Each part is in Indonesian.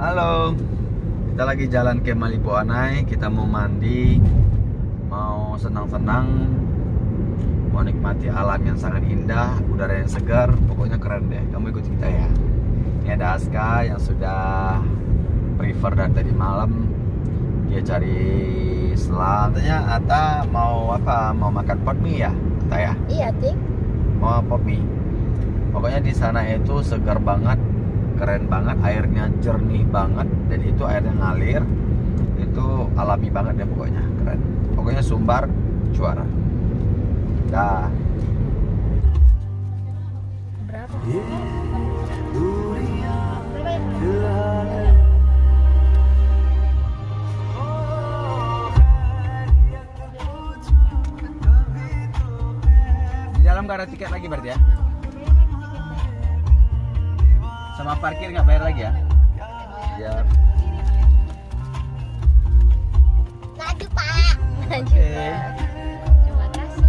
Halo, kita lagi jalan ke Malibo Anai. Kita mau mandi, mau senang-senang, mau nikmati alam yang sangat indah, udara yang segar. Pokoknya keren deh, kamu ikut kita ya. Ini ada Aska yang sudah prefer dari tadi malam. Dia cari selang. Katanya Ata mau apa? Mau makan pot mie ya? Ata ya? Iya, Tik. Mau pot mie. Pokoknya di sana itu segar banget, keren banget, airnya jernih banget, dan itu airnya ngalir, itu alami banget ya pokoknya, keren. Pokoknya Sumbar juara. Dah. Berapa? Di dalam gak ada tiket lagi berarti ya? Sama parkir nggak bayar lagi ya? Ya. Maju, Pak. Maju, Oke. Pak. Terima kasih.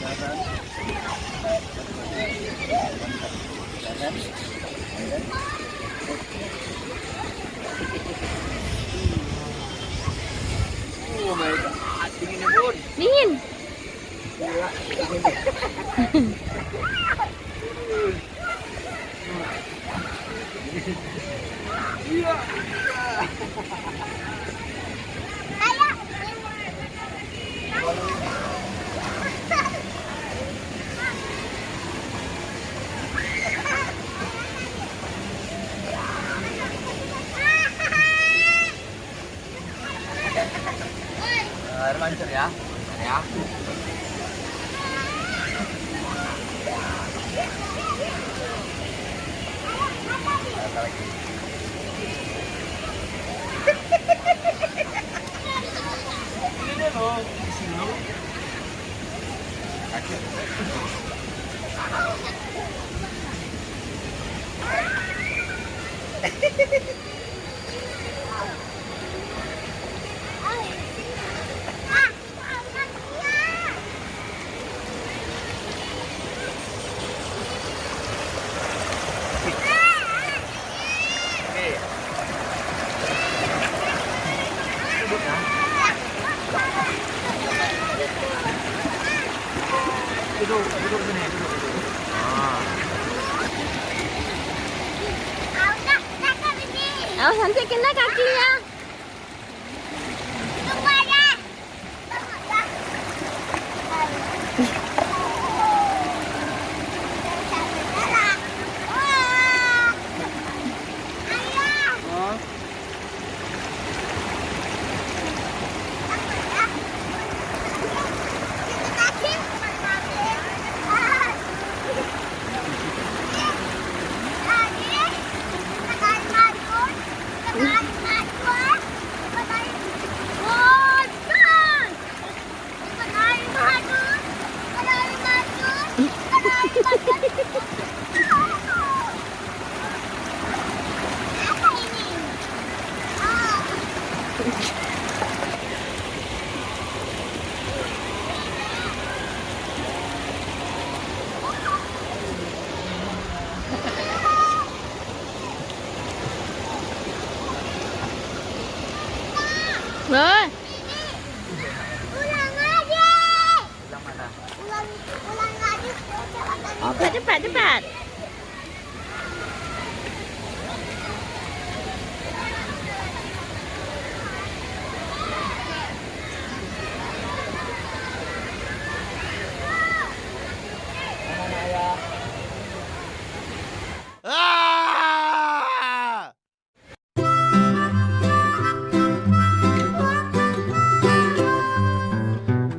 Oh my god, dingin nih bun. Dingin. Gila, dingin nih. Iya. Air mancur ya, ya. Ini loh, di sini loh. Kaki. Duduk sini, duduk. Awas nanti kena kakinya. Nah. Ulang lagi. Ulang mana? Ulang lagi. Apa? Cepat.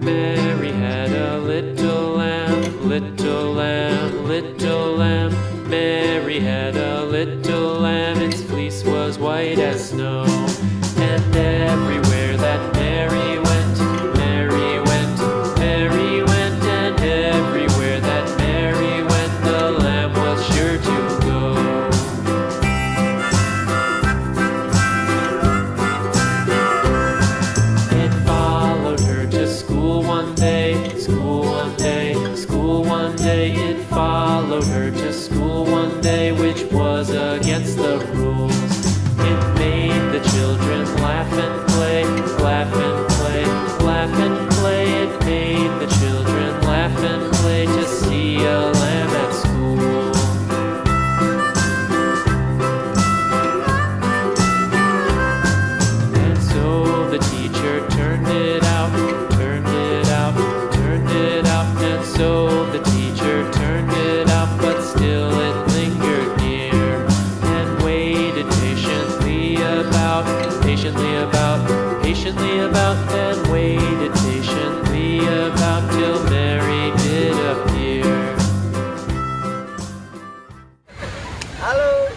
Mary had a little lamb, little lamb, little lamb. Mary had a little lamb, its fleece was white as snow. And everywhere that Mary went, Mary went, Mary went. And everywhere that Mary went, the lamb was sure to go. It followed her to school one day, school one day, school one day. It followed her to school one day, which was against the rules. It made the children laugh and play, laugh and play, laugh and play. It made the children laugh and play to see a lamb at school. And so the teacher turned it out, turned it out, turned it out. And so the teacher turned it out, but still it lingered near and waited patiently about, patiently about, patiently about, and waited patiently about till Mary did appear. Halo.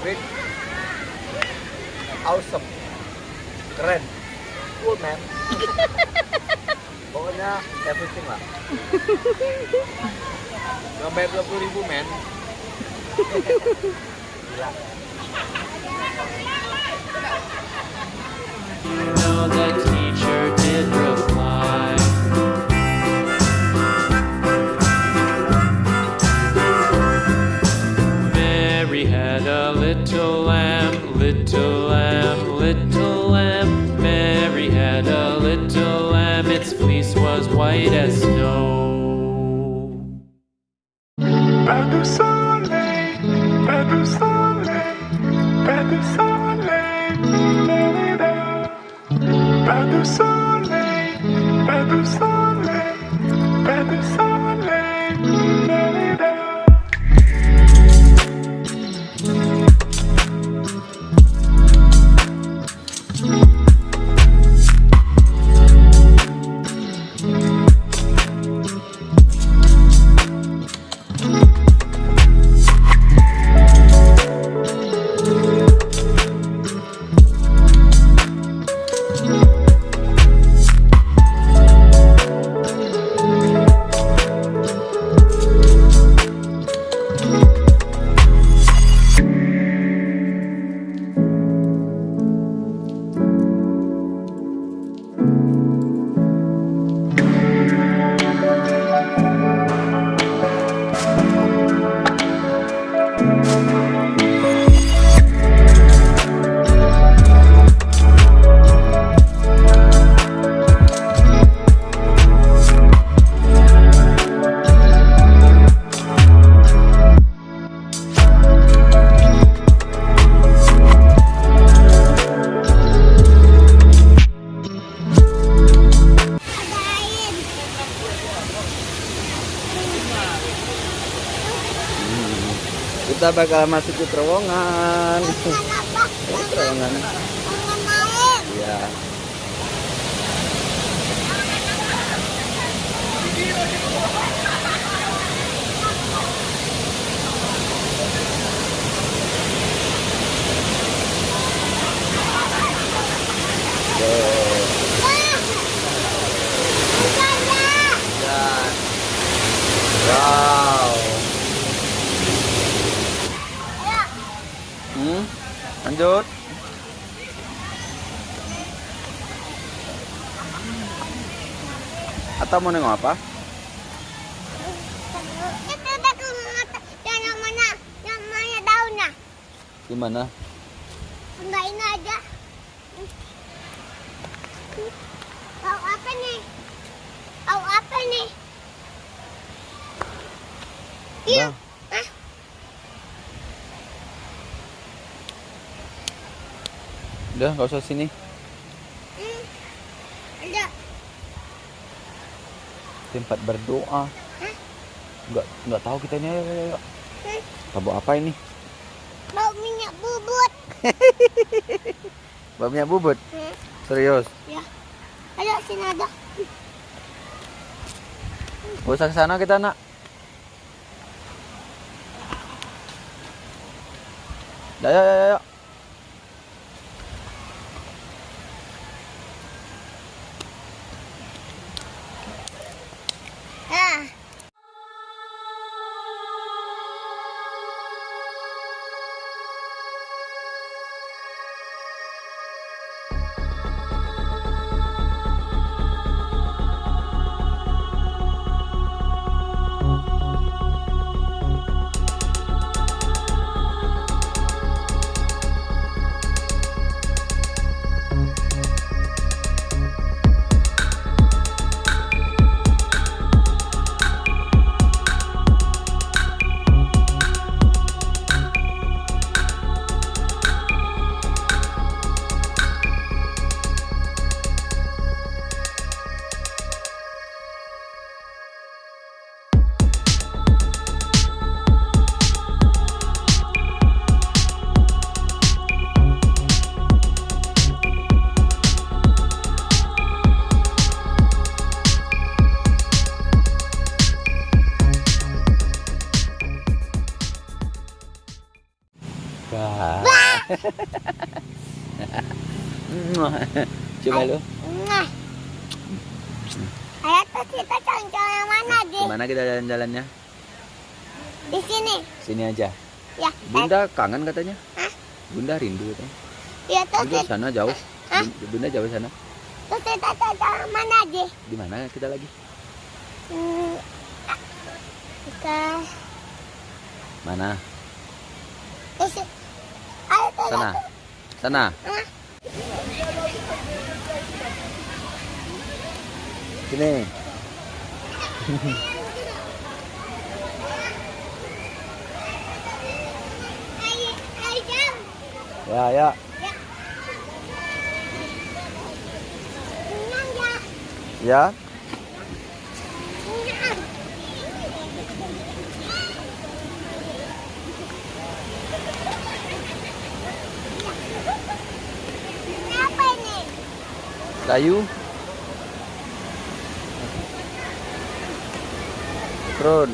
Great. Awesome. Keren. Cool man. Pokoknya everything lah. Nggak bayar 20.000 men. Gila. No, the teacher did reply. them, its fleece was white as snow. Pas de soleil, pas de soleil, pas de soleil, pas de soleil, pas de soleil, pas de soleil. Kita bakal masuk ke terowongan. Terowongan. Ya. Wow. Lanjut. Atau mau nengok apa? Itu udah yang namanya daunnya. Di mana? Enggak ini aja. Bau apa nih? Bau apa nih? Iya. Hah? Udah, nggak usah sini. Ada. Tempat berdoa. Hah? Nggak tahu kita ini. Ayo. Bau apa ini? Bau minyak bubut. Bau minyak bubut. Serius? Ya. Ayo sini ada. Gak usah ke sana kita, nak. Ayo. Ah. Coba lu. Nah. Ayo tuh kita jalan-jalan yang mana, Di? Kemana kita jalan-jalannya? Di sini. Sini aja. Ya. Bunda kangen katanya. Hah? Bunda rindu katanya. Iya tuh. Bunda sana jauh. Hah? Bunda jauh sana. Terus kita jalan mana, Di? Di mana kita lagi? Kita Mana? Ayo tuh. Sana. Sana. Sini. Ya, ya. Ya. Apa ini? Kayu. Turun.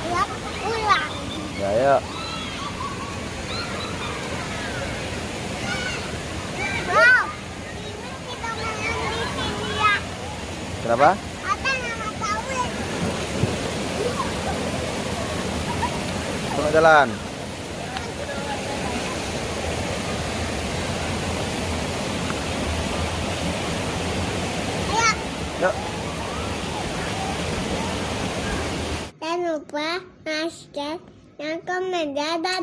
Lihat ulang. Ya, ya. Wow. Ini kita menang di sini ya. Kenapa? Apa nama tahu? Tengah jalan. Ayo. Yuk. Jangan lupa subscribe dan komen. Dadah.